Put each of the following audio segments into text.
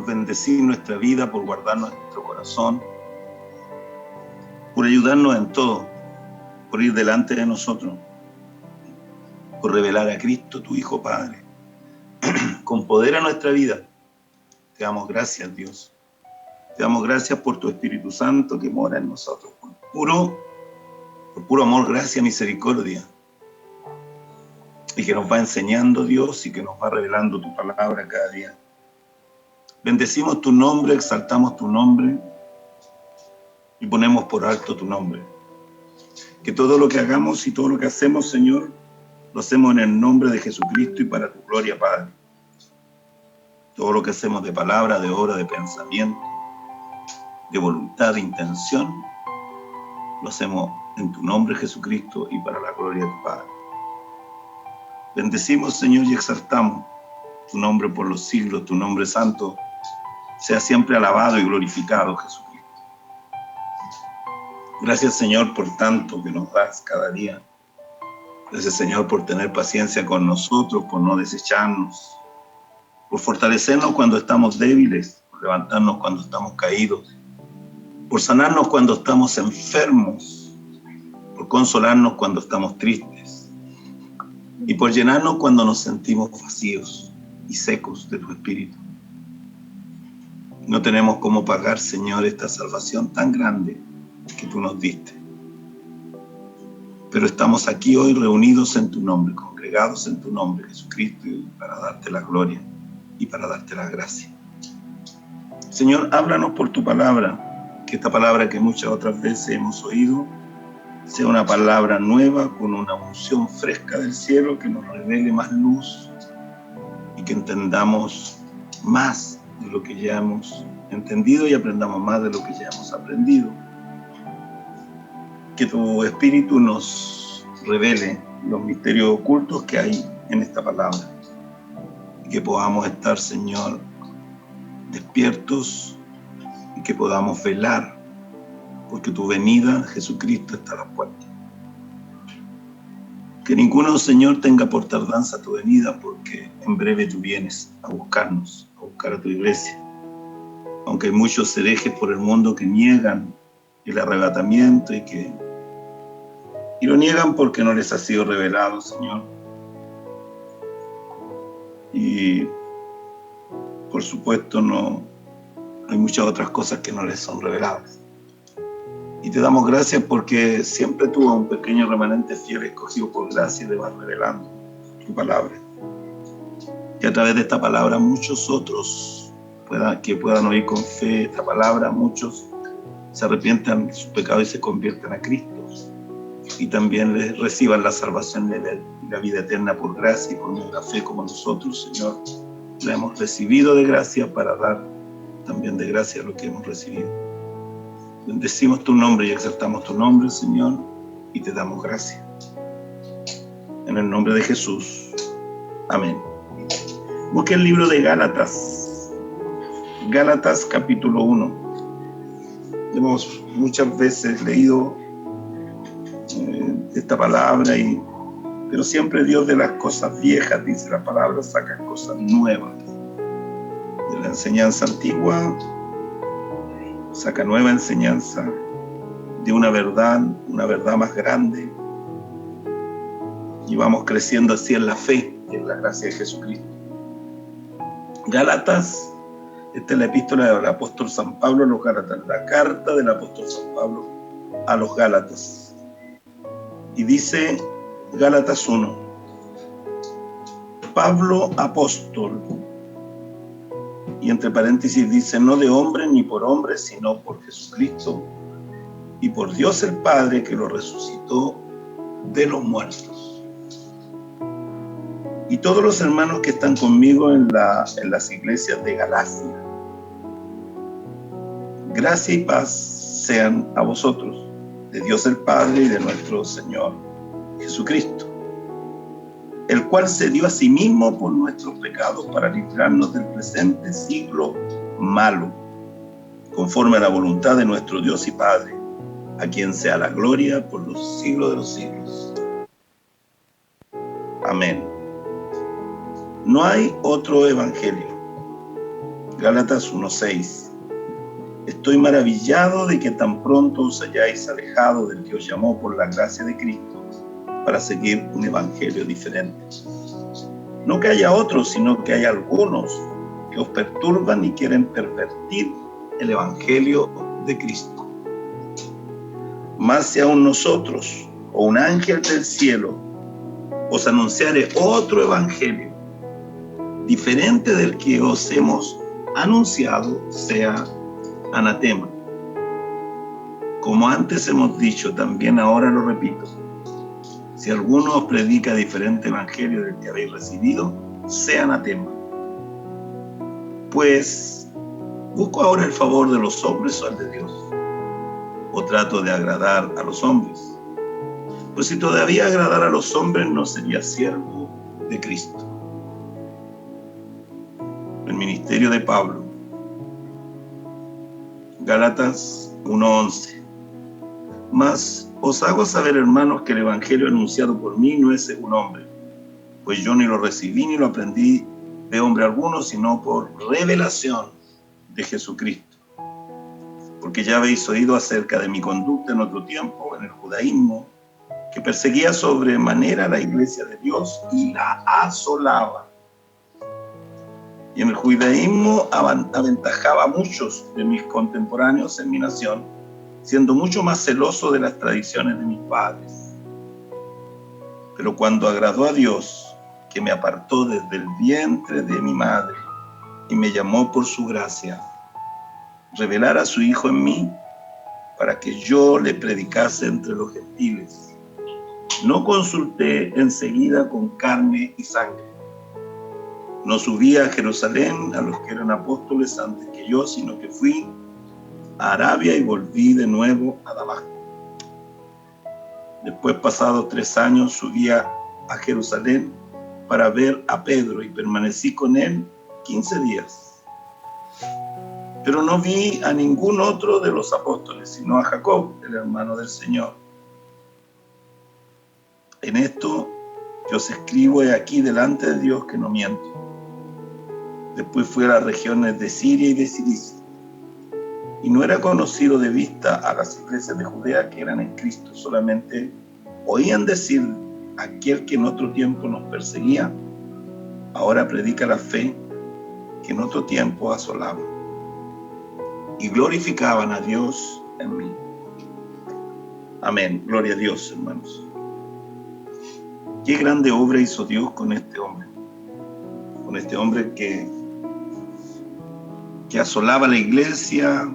por bendecir nuestra vida, por guardar nuestro corazón, por ayudarnos en todo, por ir delante de nosotros, por revelar a Cristo, tu Hijo Padre, con poder a nuestra vida. Te damos gracias, Dios. Te damos gracias por tu Espíritu Santo que mora en nosotros, por puro amor, gracia, misericordia, y que nos va enseñando, Dios, y que nos va revelando tu palabra cada día. Bendecimos tu nombre, exaltamos tu nombre y ponemos por alto tu nombre. Que todo lo que hagamos y todo lo que hacemos, Señor, lo hacemos en el nombre de Jesucristo y para tu gloria, Padre. Todo lo que hacemos de palabra, de obra, de pensamiento, de voluntad, de intención, lo hacemos en tu nombre, Jesucristo, y para la gloria de tu Padre. Bendecimos, Señor, y exaltamos tu nombre por los siglos, tu nombre santo sea siempre alabado y glorificado, Jesucristo. Gracias, Señor, por tanto que nos das cada día. Gracias, Señor, por tener paciencia con nosotros, por no desecharnos, por fortalecernos cuando estamos débiles, por levantarnos cuando estamos caídos, por sanarnos cuando estamos enfermos, por consolarnos cuando estamos tristes y por llenarnos cuando nos sentimos vacíos y secos de tu Espíritu. No tenemos cómo pagar, Señor, esta salvación tan grande que tú nos diste. Pero estamos aquí hoy reunidos en tu nombre, congregados en tu nombre, Jesucristo, para darte la gloria y para darte la gracia. Señor, háblanos por tu palabra, que esta palabra que muchas otras veces hemos oído sea una palabra nueva, con una unción fresca del cielo, que nos revele más luz y que entendamos más de lo que ya hemos entendido y aprendamos más de lo que ya hemos aprendido. Que tu Espíritu nos revele los misterios ocultos que hay en esta palabra y que podamos estar, Señor, despiertos y que podamos velar, porque tu venida, Jesucristo, está a las puertas. Que ninguno, Señor, tenga por tardanza tu venida, porque en breve tú vienes a buscarnos, a buscar a tu iglesia. Aunque hay muchos herejes por el mundo que niegan el arrebatamiento y lo niegan porque no les ha sido revelado, Señor. Y por supuesto hay muchas otras cosas que no les son reveladas. Y te damos gracias porque siempre tú, a un pequeño remanente fiel escogido por gracia, le vas revelando tu palabra. Que a través de esta palabra muchos otros que puedan oír con fe esta palabra, muchos se arrepientan de sus pecados y se conviertan a Cristo. Y también les reciban la salvación y la vida eterna por gracia y por nuestra fe, como nosotros, Señor, la hemos recibido de gracia para dar también de gracia lo que hemos recibido. Bendecimos tu nombre y exaltamos tu nombre, Señor, y te damos gracias. En el nombre de Jesús. Amén. Busque el libro de Gálatas. Gálatas capítulo 1. Hemos muchas veces leído esta palabra, pero siempre Dios de las cosas viejas, dice la palabra, saca cosas nuevas. De la enseñanza antigua saca nueva enseñanza, de una verdad más grande, y vamos creciendo así en la fe y en la gracia de Jesucristo. Gálatas, esta es la epístola del apóstol San Pablo a los Gálatas, la carta del apóstol San Pablo a los Gálatas. Y dice Gálatas 1, Pablo apóstol, y entre paréntesis dice, no de hombre ni por hombre, sino por Jesucristo y por Dios el Padre, que lo resucitó de los muertos. Y todos los hermanos que están conmigo en las iglesias de Galacia, gracia y paz sean a vosotros, de Dios el Padre y de nuestro Señor Jesucristo, el cual se dio a sí mismo por nuestros pecados para librarnos del presente siglo malo, conforme a la voluntad de nuestro Dios y Padre, a quien sea la gloria por los siglos de los siglos. Amén. No hay otro evangelio. Gálatas 1:6. Estoy maravillado de que tan pronto os hayáis alejado del que os llamó por la gracia de Cristo para seguir un evangelio diferente. No que haya otros, sino que hay algunos que os perturban y quieren pervertir el evangelio de Cristo. Mas si aún nosotros o un ángel del cielo os anunciare otro evangelio diferente del que os hemos anunciado, sea anatema. Como antes hemos dicho, también ahora lo repito: si alguno os predica diferente evangelio del que habéis recibido, sea anatema. Pues, ¿busco ahora el favor de los hombres o el de Dios? ¿O trato de agradar a los hombres? Pues si todavía agradara a los hombres, no sería siervo de Cristo. El ministerio de Pablo. Gálatas 1:11. Mas os hago saber, hermanos, que el evangelio anunciado por mí no es según hombre, pues yo ni lo recibí ni lo aprendí de hombre alguno, sino por revelación de Jesucristo. Porque ya habéis oído acerca de mi conducta en otro tiempo, en el judaísmo, que perseguía sobremanera la iglesia de Dios y la asolaba. Y en el judaísmo aventajaba a muchos de mis contemporáneos en mi nación, siendo mucho más celoso de las tradiciones de mis padres. Pero cuando agradó a Dios, que me apartó desde el vientre de mi madre y me llamó por su gracia, revelar a su Hijo en mí para que yo le predicase entre los gentiles, no consulté enseguida con carne y sangre. No subí a Jerusalén a los que eran apóstoles antes que yo, sino que fui a Arabia y volví de nuevo a Damasco. Después, pasados 3 años, subí a Jerusalén para ver a Pedro y permanecí con él 15 días. Pero no vi a ningún otro de los apóstoles, sino a Jacob, el hermano del Señor. En esto yo os escribo aquí delante de Dios que no miento. Después fui a las regiones de Siria y de Cilicia, y no era conocido de vista a las iglesias de Judea que eran en Cristo, solamente oían decir: aquel que en otro tiempo nos perseguía, ahora predica la fe que en otro tiempo asolaba. Y glorificaban a Dios en mí. Amén. Gloria a Dios, hermanos. Qué grande obra hizo Dios con este hombre. Con este hombre que asolaba la iglesia,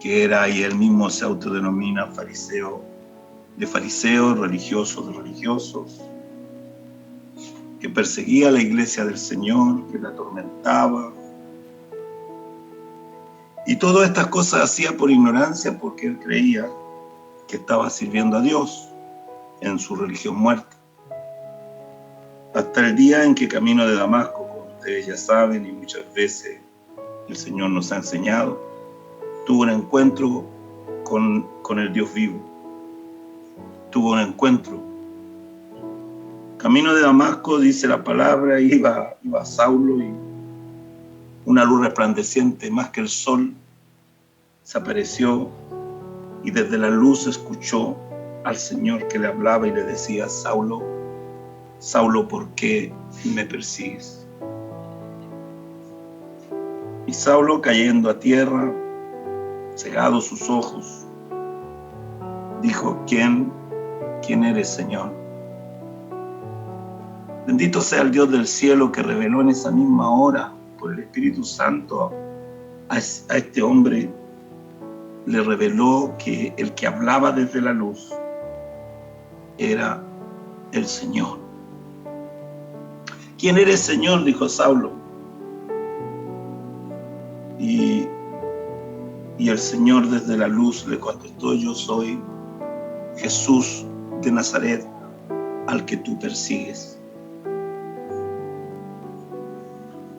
que era, y él mismo se autodenomina fariseo, de fariseos, religiosos de religiosos, que perseguía a la iglesia del Señor, que la atormentaba. Y todas estas cosas hacía por ignorancia, porque él creía que estaba sirviendo a Dios en su religión muerta. Hasta el día en que camino de Damasco, como ustedes ya saben, y muchas veces el Señor nos ha enseñado, tuvo un encuentro con el Dios vivo. Tuvo un encuentro. Camino de Damasco, dice la palabra, iba Saulo, y una luz resplandeciente, más que el sol, se apareció, y desde la luz escuchó al Señor que le hablaba y le decía: Saulo, Saulo, ¿por qué me persigues? Y Saulo, cayendo a tierra, cegados sus ojos, dijo: ¿Quién eres, Señor? Bendito sea el Dios del cielo, que reveló en esa misma hora por el Espíritu Santo a este hombre. Le reveló que el que hablaba desde la luz era el Señor. ¿Quién eres, Señor?, dijo Saulo. Y el Señor desde la luz le contestó: yo soy Jesús de Nazaret, al que tú persigues.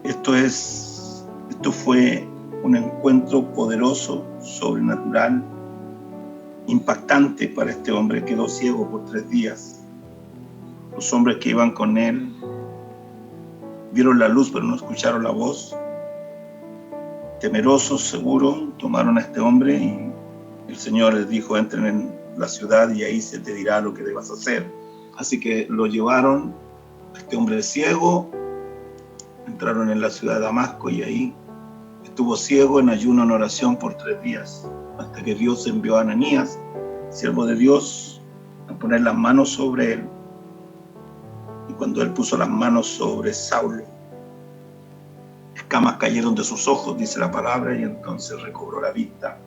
Esto fue un encuentro poderoso, sobrenatural, impactante para este hombre. Quedó ciego por 3 días. Los hombres que iban con él vieron la luz, pero no escucharon la voz. temerosos, seguros, tomaron a este hombre y el Señor les dijo: entren en la ciudad y ahí se te dirá lo que debas hacer. Así que lo llevaron, este hombre ciego, entraron en la ciudad de Damasco y ahí estuvo ciego en ayuno, en oración por 3 días, hasta que Dios envió a Ananías, siervo de Dios, a poner las manos sobre él. Y cuando él puso las manos sobre Saulo, escamas cayeron de sus ojos, dice la palabra, y entonces recobró la vista.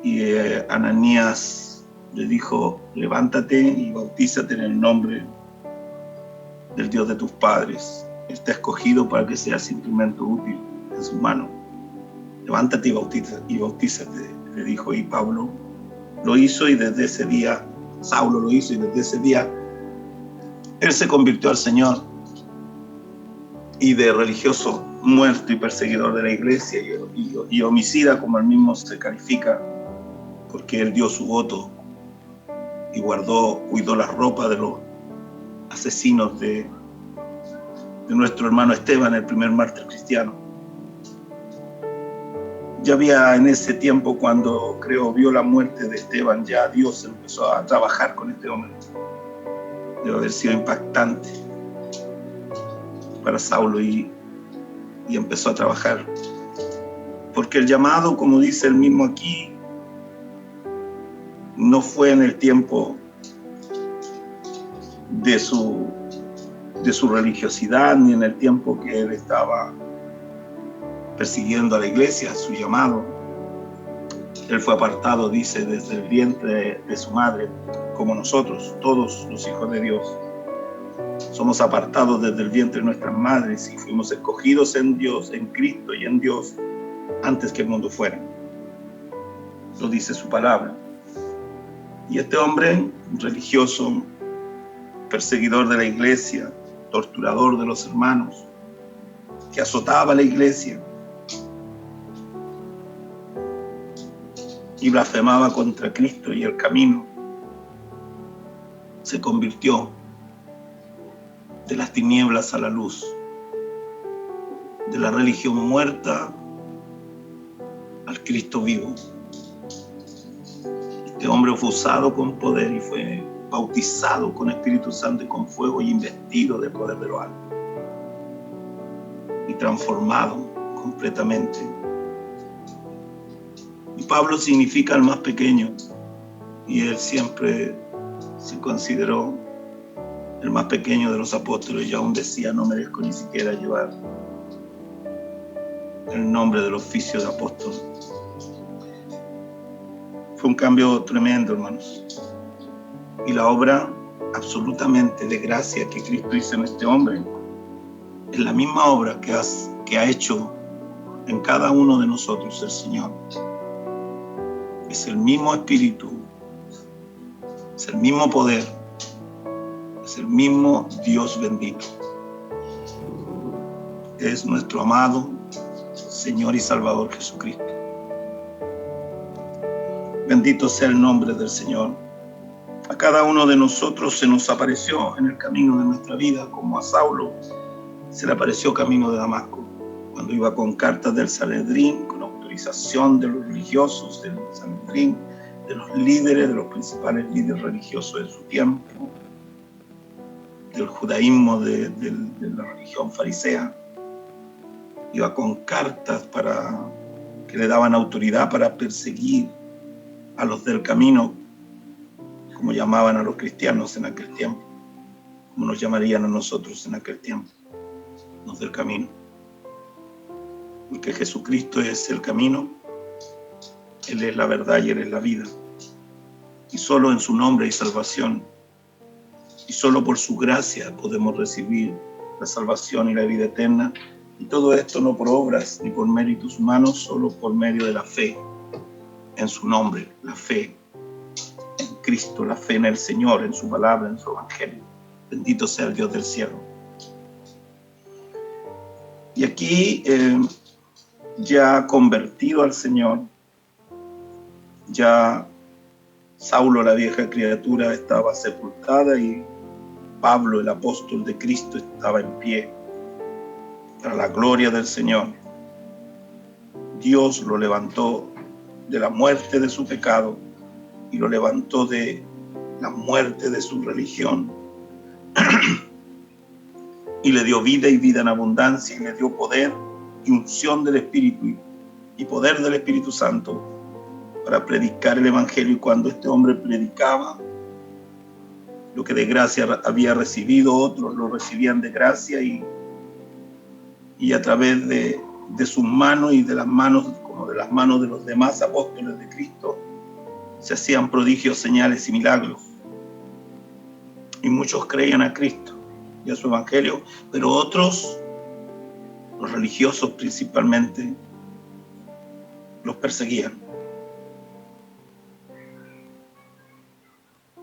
Y Ananías le dijo: levántate y bautízate en el nombre del Dios de tus padres. Está escogido para que seas instrumento útil en sus manos. Levántate y bautízate, le dijo. Y Pablo lo hizo, y desde ese día, Saulo lo hizo, y desde ese día él se convirtió al Señor. Y de religioso muerto y perseguidor de la iglesia y homicida, como él mismo se califica, porque él dio su voto y cuidó la ropa de los asesinos de nuestro hermano Esteban, el primer mártir cristiano. Ya había en ese tiempo, cuando vio la muerte de Esteban, ya Dios empezó a trabajar con este hombre. Debe haber sido impactante para Saulo y empezó a trabajar. Porque el llamado, como dice él mismo aquí, no fue en el tiempo de su religiosidad, ni en el tiempo que él estaba persiguiendo a la iglesia. Su llamado, él fue apartado, dice, desde el vientre de su madre, como nosotros, todos los hijos de Dios. Somos apartados desde el vientre de nuestras madres y fuimos escogidos en Dios, en Cristo y en Dios, antes que el mundo fuera. Lo dice su palabra. Y este hombre, religioso, perseguidor de la iglesia, torturador de los hermanos, que azotaba a la iglesia y blasfemaba contra Cristo y el camino, se convirtió de las tinieblas a la luz, de la religión muerta al Cristo vivo. Este hombre fue usado con poder y fue bautizado con Espíritu Santo y con fuego, y investido de poder de lo alto y transformado completamente. Y Pablo significa el más pequeño, y él siempre se consideró el más pequeño de los apóstoles, y aún decía: no merezco ni siquiera llevar el nombre del oficio de apóstol. Fue un cambio tremendo, hermanos. Y la obra absolutamente de gracia que Cristo hizo en este hombre es la misma obra que ha hecho en cada uno de nosotros el Señor. Es el mismo Espíritu, es el mismo poder, es el mismo Dios bendito. Es nuestro amado Señor y Salvador Jesucristo. Bendito sea el nombre del Señor. A cada uno de nosotros se nos apareció en el camino de nuestra vida, como a Saulo se le apareció camino de Damasco, cuando iba con cartas del Sanedrín, con autorización de los religiosos del Sanedrín, de los líderes, de los principales líderes religiosos de su tiempo, del judaísmo, de la religión farisea. Iba con cartas que le daban autoridad para perseguir a los del camino, como llamaban a los cristianos en aquel tiempo, como nos llamarían a nosotros en aquel tiempo, los del camino. Porque Jesucristo es el camino, Él es la verdad y Él es la vida. Y solo en su nombre hay salvación. Y solo por su gracia podemos recibir la salvación y la vida eterna. Y todo esto no por obras ni por méritos humanos, solo por medio de la fe en su nombre, la fe en Cristo, la fe en el Señor, en su palabra, en su evangelio. Bendito sea el Dios del cielo. Y aquí, ya convertido al Señor, ya Saulo, la vieja criatura, estaba sepultada, y Pablo, el apóstol de Cristo, estaba en pie para la gloria del Señor. Dios lo levantó de la muerte de su pecado y lo levantó de la muerte de su religión y le dio vida y vida en abundancia, y le dio poder y unción del Espíritu y poder del Espíritu Santo para predicar el Evangelio. Y cuando este hombre predicaba lo que de gracia había recibido, otros lo recibían de gracia, y a través de sus manos y de las manos, como de las manos de los demás apóstoles de Cristo, se hacían prodigios, señales y milagros. Y muchos creían a Cristo y a su Evangelio, pero otros, los religiosos principalmente, los perseguían.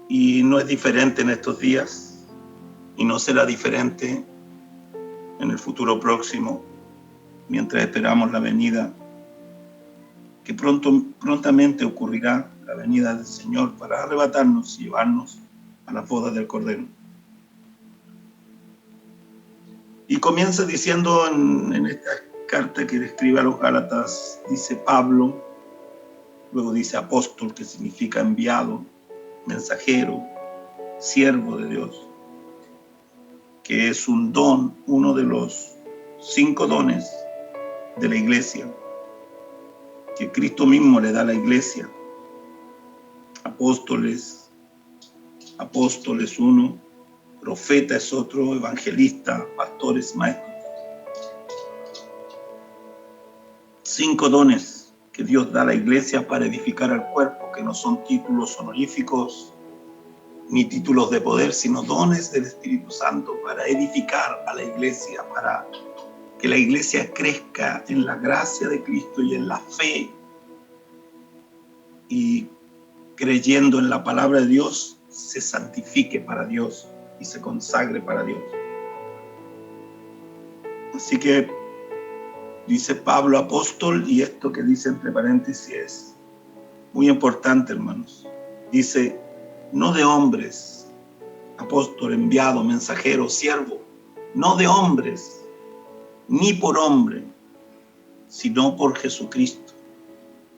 Y no es diferente en estos días, y no será diferente en el futuro próximo, mientras esperamos la venida, que prontamente ocurrirá, la venida del Señor para arrebatarnos y llevarnos a la boda del Cordero. Y comienza diciendo en esta carta que le escribe a los Gálatas, dice Pablo, luego dice apóstol, que significa enviado, mensajero, siervo de Dios, que es un don, uno de los 5 dones de la iglesia, que Cristo mismo le da a la iglesia. Apóstoles uno, profeta es otro, evangelista, pastores, maestros. 5 dones que Dios da a la iglesia para edificar al cuerpo, que no son títulos honoríficos ni títulos de poder, sino dones del Espíritu Santo para edificar a la iglesia, para que la iglesia crezca en la gracia de Cristo y en la fe, y creyendo en la palabra de Dios, se santifique para Dios y se consagre para Dios. Así que dice Pablo apóstol, y esto que dice entre paréntesis es muy importante, hermanos. Dice, no de hombres, apóstol, enviado, mensajero, siervo, no de hombres, ni por hombre, sino por Jesucristo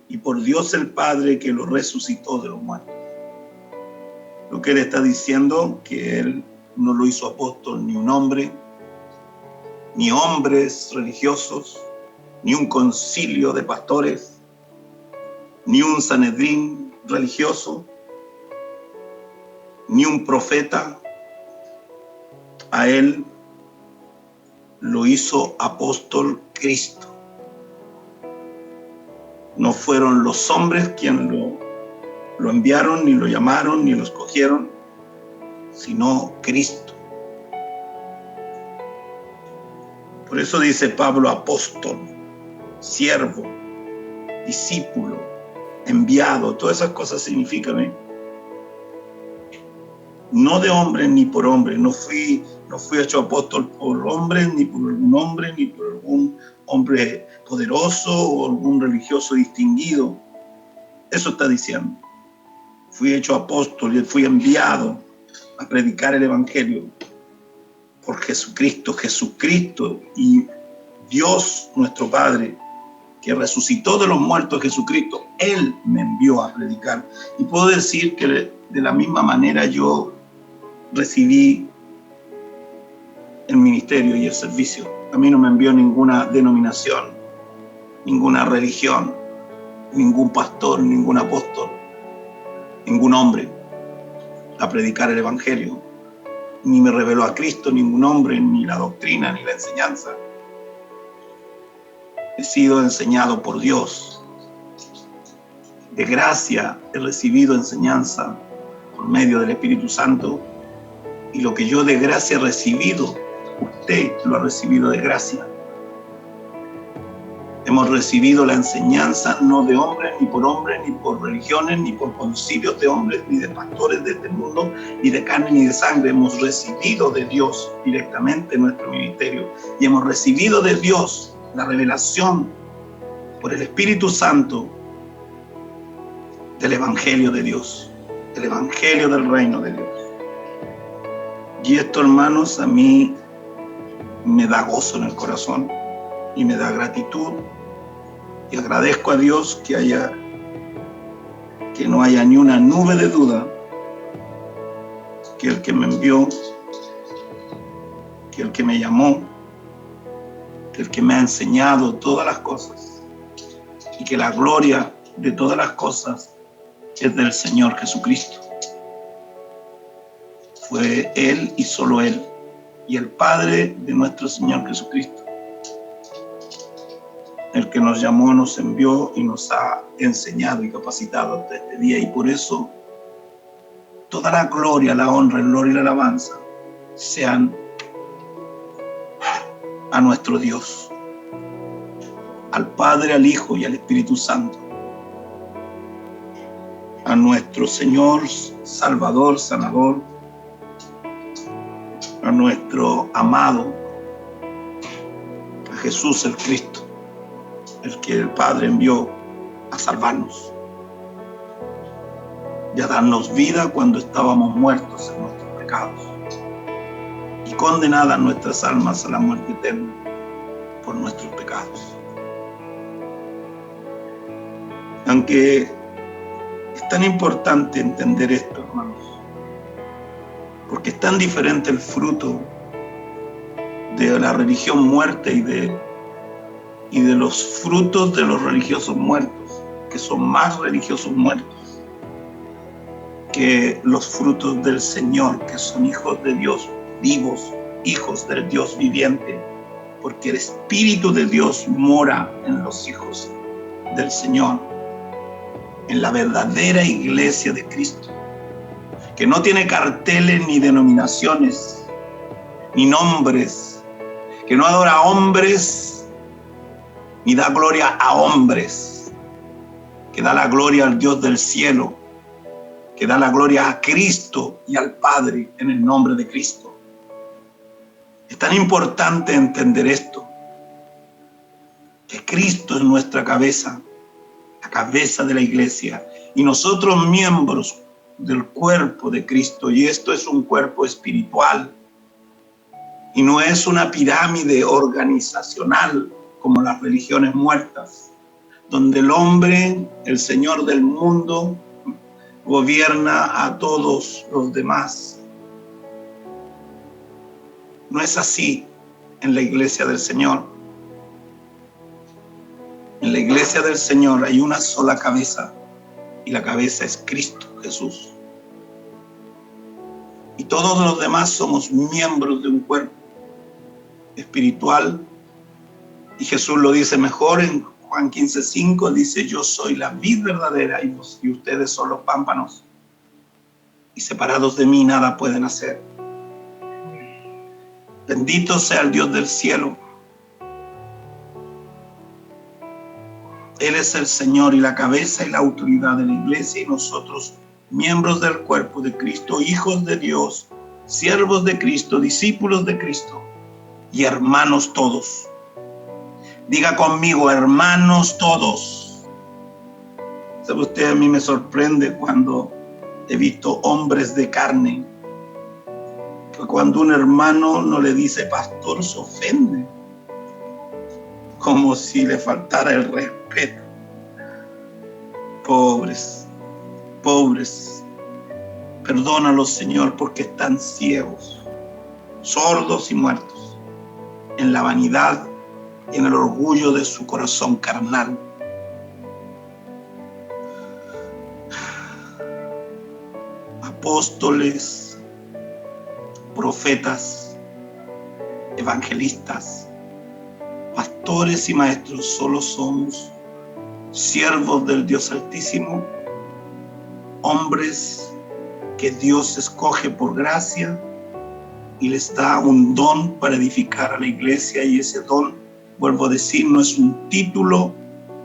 y por Dios el Padre, que lo resucitó de los muertos. Lo que él está diciendo, que él no lo hizo apóstol ni un hombre, ni hombres religiosos, ni un concilio de pastores, ni un Sanedrín religioso, ni un profeta. A él lo hizo apóstol Cristo. No fueron los hombres quienes lo enviaron, ni lo llamaron, ni lo escogieron, sino Cristo. Por eso dice Pablo apóstol, siervo, discípulo, enviado. Todas esas cosas significan, no de hombre ni por hombre. No fui hecho apóstol por hombres, ni por algún hombre, ni por algún hombre poderoso o algún religioso distinguido. Eso está diciendo. Fui hecho apóstol y fui enviado a predicar el Evangelio por Jesucristo y Dios nuestro Padre, que resucitó de los muertos, Jesucristo, Él me envió a predicar. Y puedo decir que de la misma manera yo recibí el ministerio y el servicio. A mí no me envió ninguna denominación, ninguna religión, ningún pastor, ningún apóstol, ningún hombre a predicar el Evangelio. Ni me reveló a Cristo ningún hombre, ni la doctrina, ni la enseñanza. He sido enseñado por Dios. De gracia he recibido enseñanza por medio del Espíritu Santo, y lo que yo de gracia he recibido, usted lo ha recibido de gracia. Hemos recibido la enseñanza no de hombres, ni por religiones, ni por concilios de hombres, ni de pastores de este mundo, ni de carne ni de sangre. Hemos recibido de Dios directamente nuestro ministerio, y hemos recibido de Dios la revelación por el Espíritu Santo del Evangelio de Dios, del Evangelio del reino de Dios. Y esto, hermanos, a mí me da gozo en el corazón y me da gratitud, Y agradezco a Dios que no haya ni una nube de duda que el que me envió, que el que me llamó, que el que me ha enseñado todas las cosas, y que la gloria de todas las cosas es del Señor Jesucristo. Fue Él y solo Él, y el Padre de nuestro Señor Jesucristo, el que nos llamó, nos envió y nos ha enseñado y capacitado hasta este día. Y por eso toda la gloria, la honra, el honor y la alabanza sean a nuestro Dios, al Padre, al Hijo y al Espíritu Santo, a nuestro Señor, Salvador, Sanador, a nuestro amado, a Jesús el Cristo, el que el Padre envió a salvarnos y a darnos vida cuando estábamos muertos en nuestros pecados y condenadas nuestras almas a la muerte eterna por nuestros pecados. Aunque es tan importante entender esto, hermanos, porque es tan diferente el fruto de la religión muerta y de los frutos de los religiosos muertos, que son más religiosos muertos que los frutos del Señor, que son hijos de Dios vivos, hijos del Dios viviente, porque el Espíritu de Dios mora en los hijos del Señor, en la verdadera iglesia de Cristo, que no tiene carteles ni denominaciones, ni nombres, que no adora a hombres, ni da gloria a hombres, que da la gloria al Dios del cielo, que da la gloria a Cristo y al Padre en el nombre de Cristo. Es tan importante entender esto, que Cristo es nuestra cabeza, la cabeza de la iglesia, y nosotros miembros del cuerpo de Cristo, y esto es un cuerpo espiritual, y no es una pirámide organizacional como las religiones muertas, donde el hombre, el señor del mundo, gobierna a todos los demás. No es así en la iglesia del Señor. En la iglesia del Señor hay una sola cabeza, y la cabeza es Cristo Jesús. Y todos los demás somos miembros de un cuerpo espiritual, y Jesús lo dice mejor en Juan 15:5, dice: yo soy la vid verdadera y ustedes son los pámpanos, y separados de mí nada pueden hacer. Bendito sea el Dios del cielo. Él es el Señor y la cabeza y la autoridad de la iglesia, y nosotros, miembros del cuerpo de Cristo, hijos de Dios, siervos de Cristo, discípulos de Cristo y hermanos todos. Diga conmigo: hermanos todos. ¿Sabe usted? A mí me sorprende cuando he visto hombres de carne, que cuando un hermano no le dice pastor se ofende, como si le faltara el respeto. Pobres, perdónalos, Señor, porque están ciegos, sordos y muertos en la vanidad y en el orgullo de su corazón carnal. Apóstoles, profetas, evangelistas, pastores y maestros, solo somos siervos del Dios Altísimo, hombres que Dios escoge por gracia y les da un don para edificar a la iglesia, y ese don, vuelvo a decir, no es un título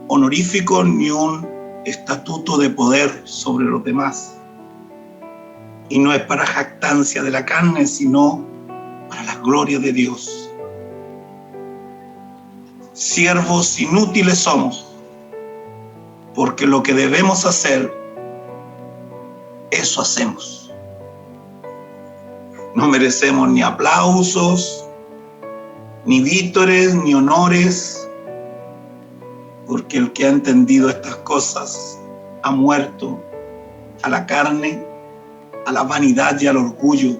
honorífico ni un estatuto de poder sobre los demás, y no es para jactancia de la carne, sino para la gloria de Dios. Siervos inútiles somos, porque lo que debemos hacer, eso hacemos. No merecemos ni aplausos, ni vítores, ni honores. porque el que ha entendido estas cosas ha muerto a la carne, a la vanidad y al orgullo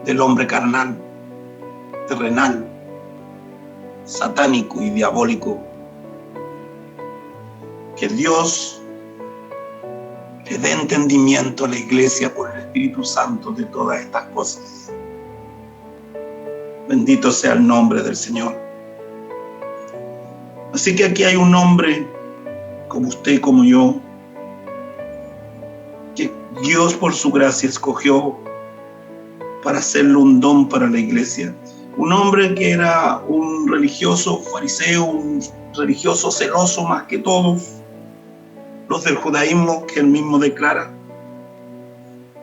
del hombre carnal, terrenal, satánico y diabólico. Que Dios le dé entendimiento a la iglesia por el Espíritu Santo de todas estas cosas. Bendito sea el nombre del Señor. Así que aquí hay un hombre como usted y como yo, que Dios por su gracia escogió para hacerle un don para la iglesia. Un hombre que era un religioso fariseo, un religioso celoso más que todos los del judaísmo, que él mismo declara,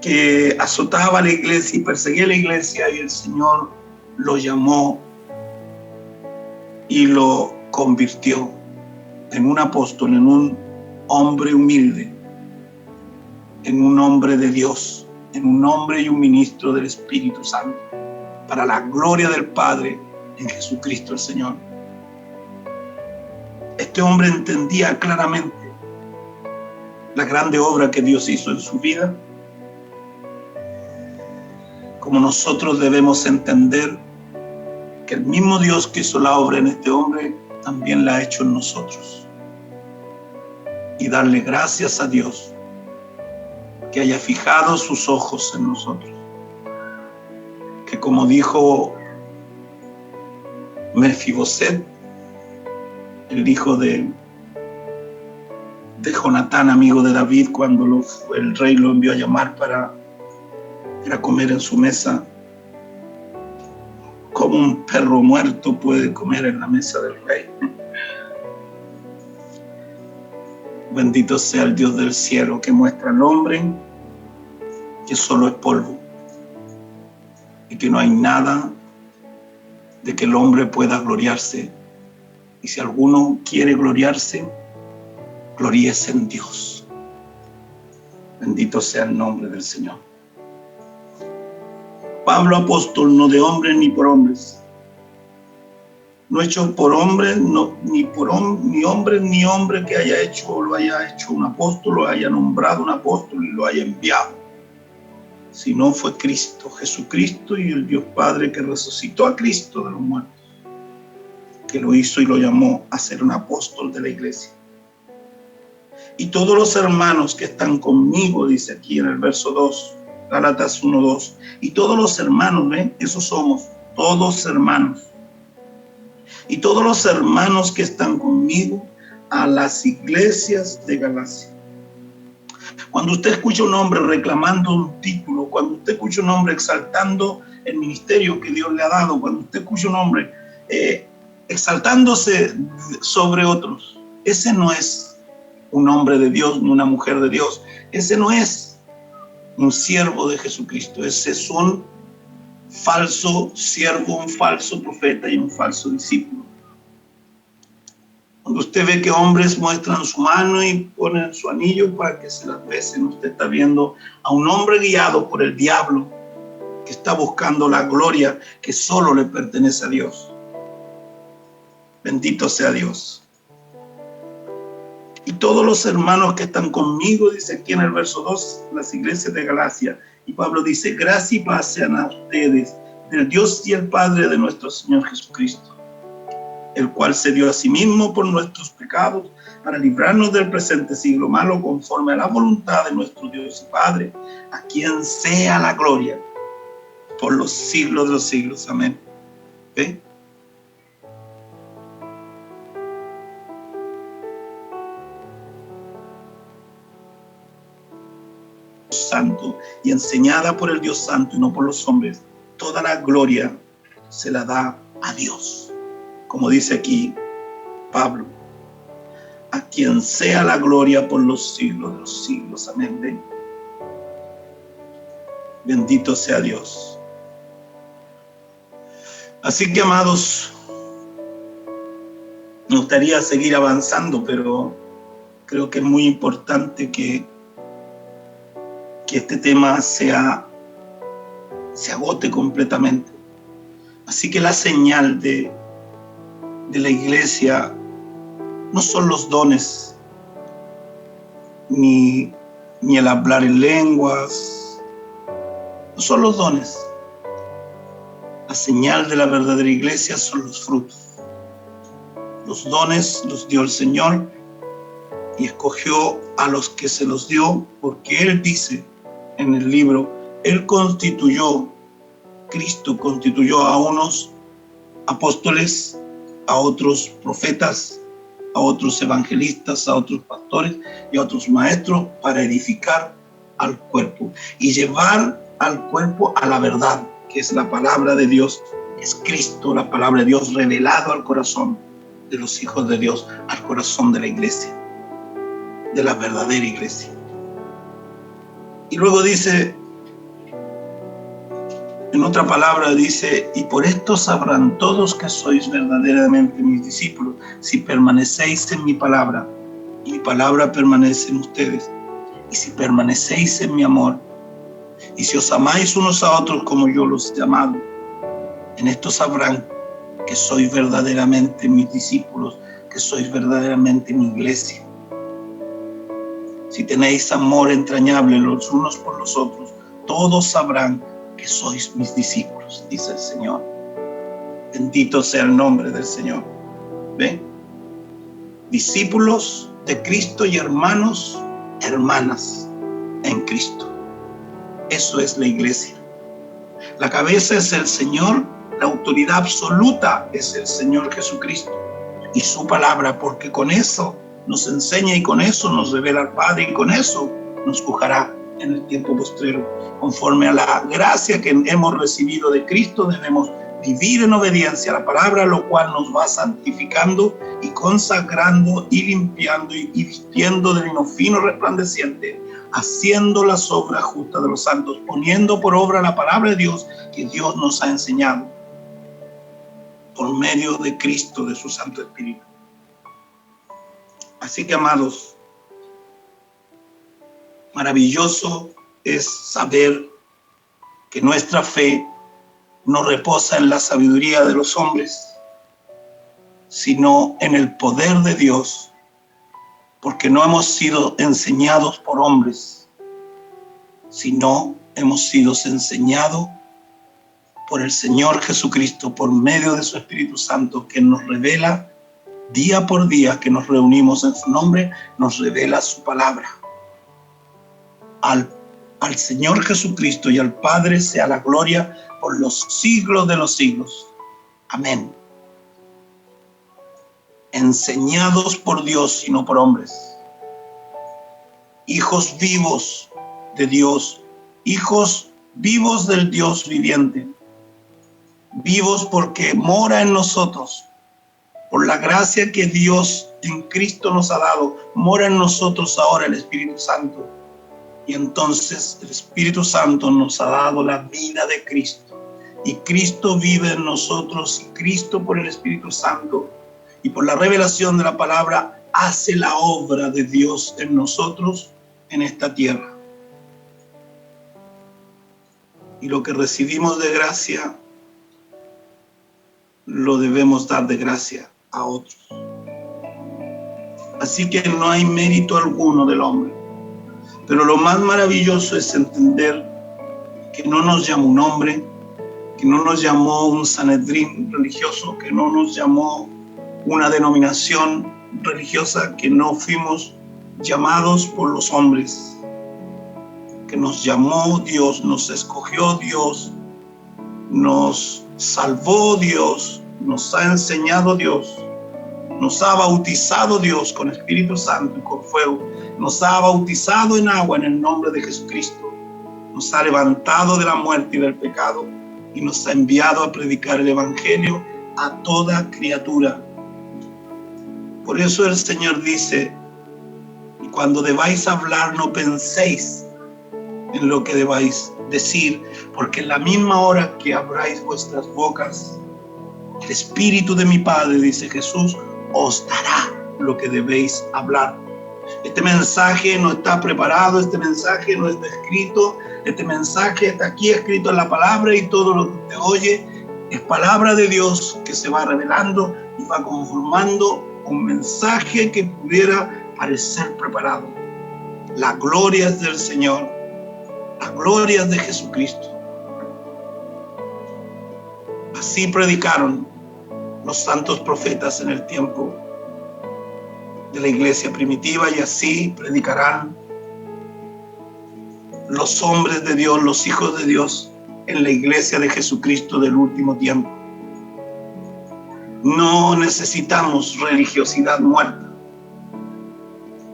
que azotaba a la iglesia y perseguía a la iglesia, y el Señor lo llamó y lo convirtió en un apóstol, en un hombre humilde, en un hombre de Dios, en un hombre y un ministro del Espíritu Santo, para la gloria del Padre en Jesucristo el Señor. Este hombre entendía claramente la grande obra que Dios hizo en su vida, como nosotros debemos entender que el mismo Dios que hizo la obra en este hombre también la ha hecho en nosotros, y darle gracias a Dios que haya fijado sus ojos en nosotros, que como dijo Mefiboset, el hijo de Jonatán, amigo de David, cuando el rey lo envió a llamar para comer en su mesa, como un perro muerto puede comer en la mesa del rey. Bendito sea el Dios del cielo, que muestra al hombre que solo es polvo y que no hay nada de que el hombre pueda gloriarse. Y si alguno quiere gloriarse, gloríese en Dios. Bendito sea el nombre del Señor. Pablo, apóstol, no de hombres ni por hombres, no hecho por hombres, ni hombre que haya hecho o lo haya hecho un apóstol, lo haya nombrado un apóstol y lo haya enviado, sino fue Cristo, Jesucristo, y el Dios Padre que resucitó a Cristo de los muertos, que lo hizo y lo llamó a ser un apóstol de la iglesia. Y todos los hermanos que están conmigo, dice aquí en el verso 2, Gálatas 1:2, y todos los hermanos, ¿ven? Esos somos, todos hermanos. Y todos los hermanos que están conmigo a las iglesias de Galacia. Cuando usted escucha un hombre reclamando un título, cuando usted escucha un hombre exaltando el ministerio que Dios le ha dado, cuando usted escucha un hombre exaltándose sobre otros, ese no es un hombre de Dios ni una mujer de Dios. Ese no es un siervo de Jesucristo. Ese es un falso siervo, un falso profeta y un falso discípulo. Cuando usted ve que hombres muestran su mano y ponen su anillo para que se las besen, usted está viendo a un hombre guiado por el diablo que está buscando la gloria que solo le pertenece a Dios. Bendito sea Dios. Y todos los hermanos que están conmigo, dice aquí en el verso 2, las iglesias de Galacia. Y Pablo dice, gracia y paz sean a ustedes, del Dios y el Padre de nuestro Señor Jesucristo, el cual se dio a sí mismo por nuestros pecados, para librarnos del presente siglo malo, conforme a la voluntad de nuestro Dios y Padre, a quien sea la gloria por los siglos de los siglos. Amén. ¿Ve? Santo y enseñada por el Dios Santo y no por los hombres, toda la gloria se la da a Dios, como dice aquí Pablo, a quien sea la gloria por los siglos de los siglos. Amén. Bendito sea Dios. Así que, amados, me gustaría seguir avanzando, pero creo que es muy importante que este tema se agote completamente. Así que la señal de la iglesia no son los dones, ni el hablar en lenguas, no son los dones. La señal de la verdadera iglesia son los frutos. Los dones los dio el Señor y escogió a los que se los dio, porque Él dice en el libro, Cristo constituyó a unos apóstoles, a otros profetas, a otros evangelistas, a otros pastores y a otros maestros para edificar al cuerpo y llevar al cuerpo a la verdad, que es la palabra de Dios, es Cristo, la palabra de Dios revelado al corazón de los hijos de Dios, al corazón de la iglesia, de la verdadera iglesia. Y luego dice, en otra palabra dice, y por esto sabrán todos que sois verdaderamente mis discípulos, si permanecéis en mi palabra, y mi palabra permanece en ustedes, y si permanecéis en mi amor, y si os amáis unos a otros como yo los he amado, en esto sabrán que sois verdaderamente mis discípulos, que sois verdaderamente mi iglesia. Si tenéis amor entrañable los unos por los otros, todos sabrán que sois mis discípulos, dice el Señor. Bendito sea el nombre del Señor. ¿Ven? Discípulos de Cristo y hermanos, hermanas en Cristo. Eso es la iglesia. La cabeza es el Señor, la autoridad absoluta es el Señor Jesucristo y su palabra, porque con eso nos enseña y con eso nos revela al Padre y con eso nos juzgará en el tiempo postrero. Conforme a la gracia que hemos recibido de Cristo, debemos vivir en obediencia a la palabra, lo cual nos va santificando y consagrando y limpiando y vistiendo de lino fino resplandeciente, haciendo las obras justas de los santos, poniendo por obra la palabra de Dios que Dios nos ha enseñado por medio de Cristo, de su Santo Espíritu. Así que, amados, maravilloso es saber que nuestra fe no reposa en la sabiduría de los hombres, sino en el poder de Dios, porque no hemos sido enseñados por hombres, sino hemos sido enseñados por el Señor Jesucristo, por medio de su Espíritu Santo, que nos revela día por día que nos reunimos en su nombre, nos revela su palabra. Al Señor Jesucristo y al Padre sea la gloria por los siglos de los siglos. Amén. Enseñados por Dios y no por hombres. Hijos vivos de Dios, hijos vivos del Dios viviente. Vivos porque mora en nosotros. Por la gracia que Dios en Cristo nos ha dado, mora en nosotros ahora el Espíritu Santo. Y entonces el Espíritu Santo nos ha dado la vida de Cristo. Y Cristo vive en nosotros, y Cristo por el Espíritu Santo y por la revelación de la palabra hace la obra de Dios en nosotros, en esta tierra. Y lo que recibimos de gracia, lo debemos dar de gracia a otros. Así que no hay mérito alguno del hombre. Pero lo más maravilloso es entender que no nos llamó un hombre, que no nos llamó un Sanedrín religioso, que no nos llamó una denominación religiosa, que no fuimos llamados por los hombres, que nos llamó Dios, nos escogió Dios, nos salvó Dios, nos ha enseñado Dios, nos ha bautizado Dios con Espíritu Santo y con fuego, nos ha bautizado en agua en el nombre de Jesucristo, nos ha levantado de la muerte y del pecado y nos ha enviado a predicar el Evangelio a toda criatura. Por eso el Señor dice, y cuando debáis hablar no penséis en lo que debáis decir, porque en la misma hora que abráis vuestras bocas, el Espíritu de mi Padre, dice Jesús, os dará lo que debéis hablar. Este mensaje no está preparado, este mensaje no está escrito, este mensaje está aquí escrito en la palabra, y todo lo que usted oye es palabra de Dios que se va revelando y va conformando un mensaje que pudiera parecer preparado. La gloria es del Señor, la gloria es de Jesucristo. Así predicaron los santos profetas en el tiempo de la iglesia primitiva, y así predicarán los hombres de Dios, los hijos de Dios, en la iglesia de Jesucristo del último tiempo. No necesitamos religiosidad muerta.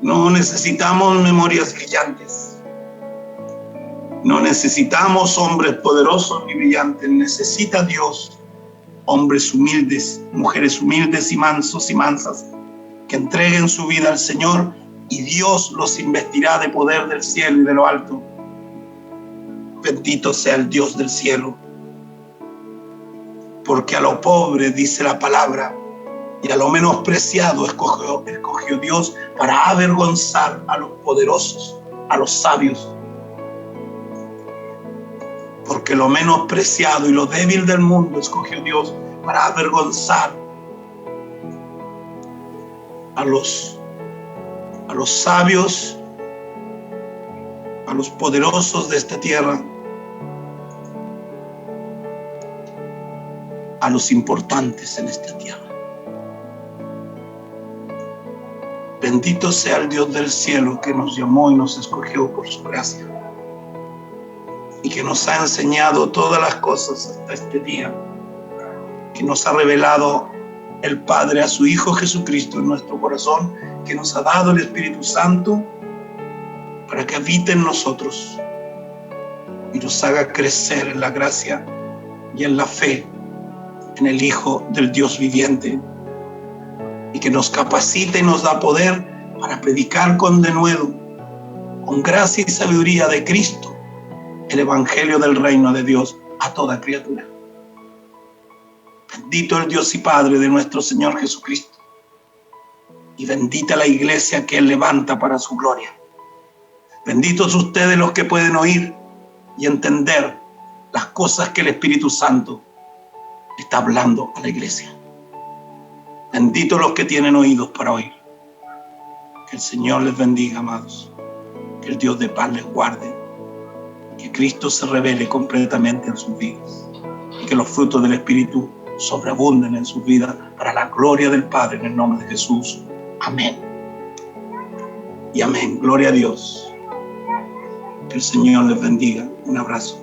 No necesitamos memorias brillantes. No necesitamos hombres poderosos ni brillantes. Necesita Dios hombres humildes, mujeres humildes y mansos y mansas, que entreguen su vida al Señor, y Dios los investirá de poder del cielo y de lo alto. Bendito sea el Dios del cielo, porque a lo pobre, dice la palabra, y a lo menospreciado escogió Dios para avergonzar a los poderosos, a los sabios. Porque lo menospreciado y lo débil del mundo escogió Dios para avergonzar a los sabios, a los poderosos de esta tierra, a los importantes en esta tierra. Bendito sea el Dios del cielo, que nos llamó y nos escogió por su gracia, y que nos ha enseñado todas las cosas hasta este día, que nos ha revelado el Padre a su Hijo Jesucristo en nuestro corazón, que nos ha dado el Espíritu Santo para que habite en nosotros y nos haga crecer en la gracia y en la fe en el Hijo del Dios viviente, y que nos capacite y nos da poder para predicar con denuedo, con gracia y sabiduría de Cristo, el Evangelio del reino de Dios a toda criatura. Bendito el Dios y Padre de nuestro Señor Jesucristo, y bendita la iglesia que Él levanta para su gloria. Benditos ustedes los que pueden oír y entender las cosas que el Espíritu Santo está hablando a la iglesia. Benditos los que tienen oídos para oír. Que el Señor les bendiga, amados. Que el Dios de paz les guarde. Que Cristo se revele completamente en sus vidas, y que los frutos del Espíritu sobreabunden en sus vidas para la gloria del Padre, en el nombre de Jesús. Amén. Y amén. Gloria a Dios. Que el Señor les bendiga. Un abrazo.